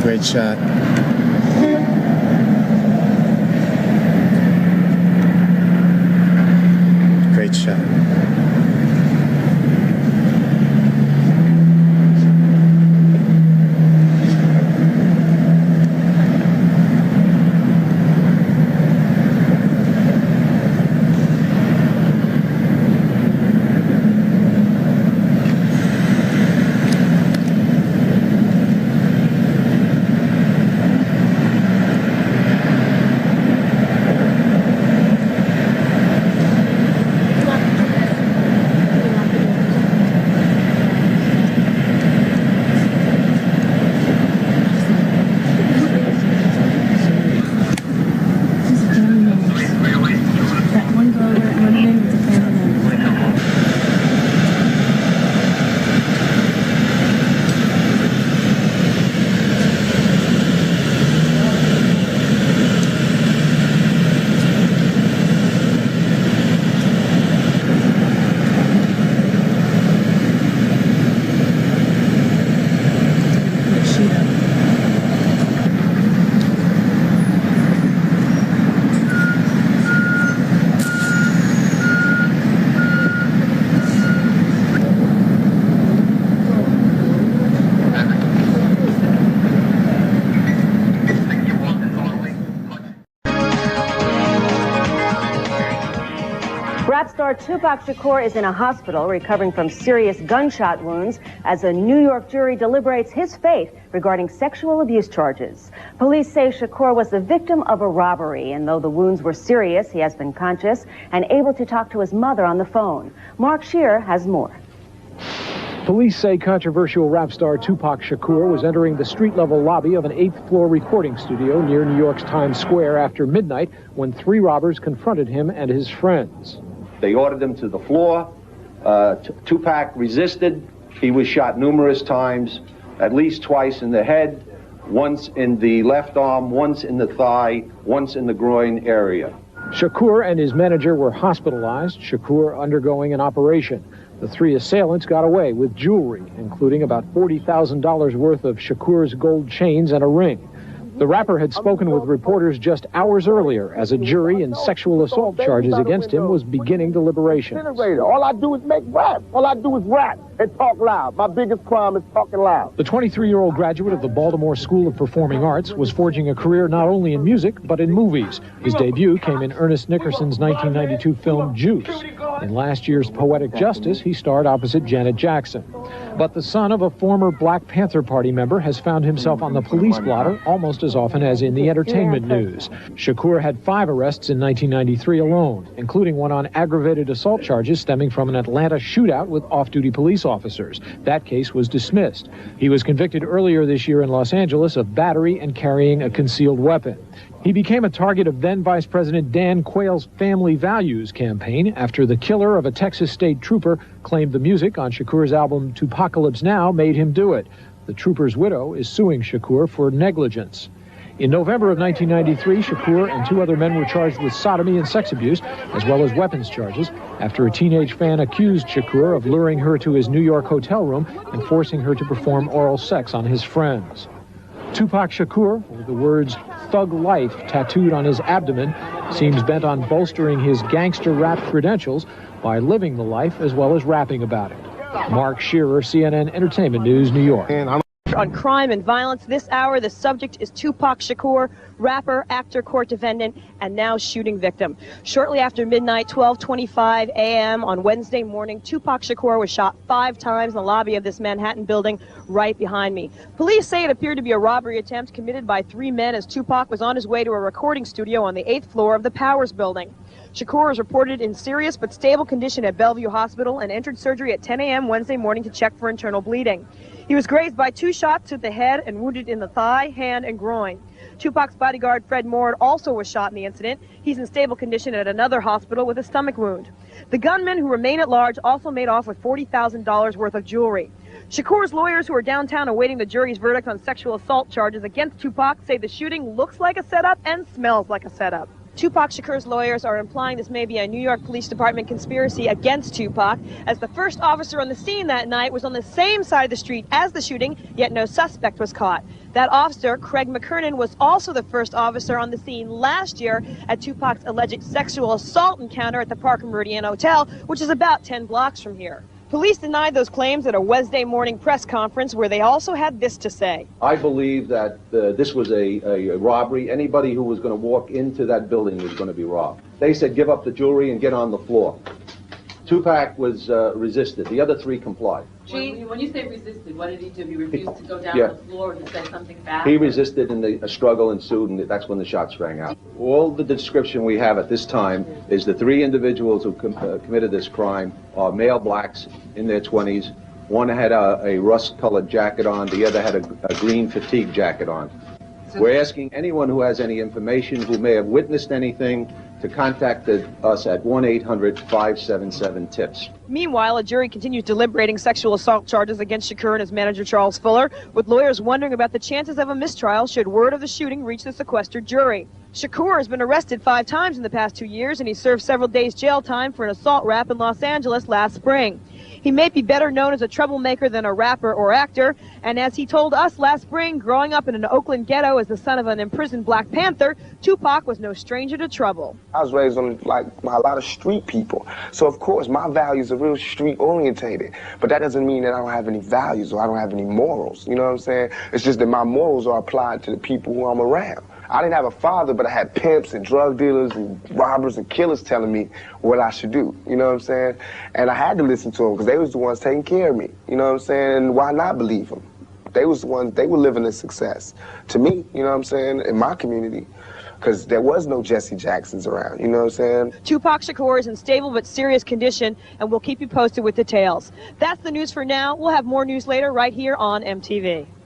Great shot. Great shot. Rap star Tupac Shakur is in a hospital recovering from serious gunshot wounds as a New York jury deliberates his fate regarding sexual abuse charges. Police say Shakur was the victim of a robbery, and though the wounds were serious, he has been conscious and able to talk to his mother on the phone. Mark Shearer has more. Police say controversial rap star Tupac Shakur was entering the street-level lobby of an 8th-floor recording studio near New York's Times Square after midnight when 3 robbers confronted him and his friends. They ordered him to the floor. Tupac resisted. He was shot numerous times, at least twice in the head, once in the left arm, once in the thigh, once in the groin area. Shakur and his manager were hospitalized, Shakur undergoing an operation. The 3 assailants got away with jewelry, including about $40,000 worth of Shakur's gold chains and a ring. The rapper had spoken with reporters just hours earlier as a jury in sexual assault charges against him was beginning deliberations. All I do is make rap. All I do is rap and talk loud. My biggest crime is talking loud. The 23-year-old graduate of the Baltimore School of Performing Arts was forging a career not only in music, but in movies. His debut came in Ernest Nickerson's 1992 film Juice. In last year's Poetic Justice, he starred opposite Janet Jackson. But the son of a former Black Panther Party member has found himself on the police blotter almost as often as in the entertainment news. Shakur had 5 arrests in 1993 alone, including one on aggravated assault charges stemming from an Atlanta shootout with off-duty police officers. That case was dismissed. He was convicted earlier this year in Los Angeles of battery and carrying a concealed weapon. He became a target of then Vice President Dan Quayle's Family Values campaign after the killer of a Texas state trooper claimed the music on Shakur's album Tupacalypse Now made him do it. The trooper's widow is suing Shakur for negligence. In November of 1993, Shakur and 2 other men were charged with sodomy and sex abuse, as well as weapons charges, after a teenage fan accused Shakur of luring her to his New York hotel room and forcing her to perform oral sex on his friends. Tupac Shakur, with the words "Thug Life" tattooed on his abdomen, seems bent on bolstering his gangster rap credentials by living the life as well as rapping about it. Mark Shearer, CNN Entertainment News, New York. On crime and violence this hour, the subject is Tupac Shakur, rapper, actor, court defendant, and now shooting victim. Shortly after midnight, 12:25 a.m. on Wednesday morning, Tupac Shakur was shot 5 times in the lobby of this Manhattan building right behind me. Police say it appeared to be a robbery attempt committed by 3 men as Tupac was on his way to a recording studio on the 8th floor of the Powers building. Shakur is reported in serious but stable condition at Bellevue Hospital and entered surgery at 10 a.m. Wednesday morning to check for internal bleeding. He was grazed by 2 shots to the head and wounded in the thigh, hand, and groin. Tupac's bodyguard, Fred Mord, also was shot in the incident. He's in stable condition at another hospital with a stomach wound. The gunmen, who remain at large, also made off with $40,000 worth of jewelry. Shakur's lawyers, who are downtown awaiting the jury's verdict on sexual assault charges against Tupac, say the shooting looks like a setup and smells like a setup. Tupac Shakur's lawyers are implying this may be a New York Police Department conspiracy against Tupac, as the first officer on the scene that night was on the same side of the street as the shooting, yet no suspect was caught. That officer, Craig McKernan, was also the first officer on the scene last year at Tupac's alleged sexual assault encounter at the Park Meridian Hotel, which is about 10 blocks from here. Police denied those claims at a Wednesday morning press conference where they also had this to say. I believe that this was a robbery. Anybody who was going to walk into that building was going to be robbed. They said, give up the jewelry and get on the floor. Tupac was resisted. The other 3 complied. When you say resisted, what did he do? He refused to go down on the floor and say something bad? He resisted, and a struggle ensued, and that's when the shots rang out. All the description we have at this time is the 3 individuals who committed this crime are male blacks in their 20s. One had a rust-colored jacket on. The other had a green fatigue jacket on. We're asking anyone who has any information, who may have witnessed anything, to contact us at 1-800-577-TIPS. Meanwhile, a jury continues deliberating sexual assault charges against Shakur and his manager Charles Fuller, with lawyers wondering about the chances of a mistrial should word of the shooting reach the sequestered jury. Shakur has been arrested 5 times in the past 2 years, and he served several days jail time for an assault rap in Los Angeles last spring. He may be better known as a troublemaker than a rapper or actor, and as he told us last spring, growing up in an Oakland ghetto as the son of an imprisoned Black Panther, Tupac was no stranger to trouble. I was raised on a lot of street people, so of course my values are real street orientated, but that doesn't mean that I don't have any values or I don't have any morals, you know what I'm saying? It's just that my morals are applied to the people who I'm around. I didn't have a father, but I had pimps and drug dealers and robbers and killers telling me what I should do, you know what I'm saying? And I had to listen to them because they was the ones taking care of me, you know what I'm saying? And why not believe them? They was the ones, they were living in success. To me, you know what I'm saying, in my community, because there was no Jesse Jacksons around, you know what I'm saying? Tupac Shakur is in stable but serious condition, and we'll keep you posted with details. That's the news for now. We'll have more news later right here on MTV.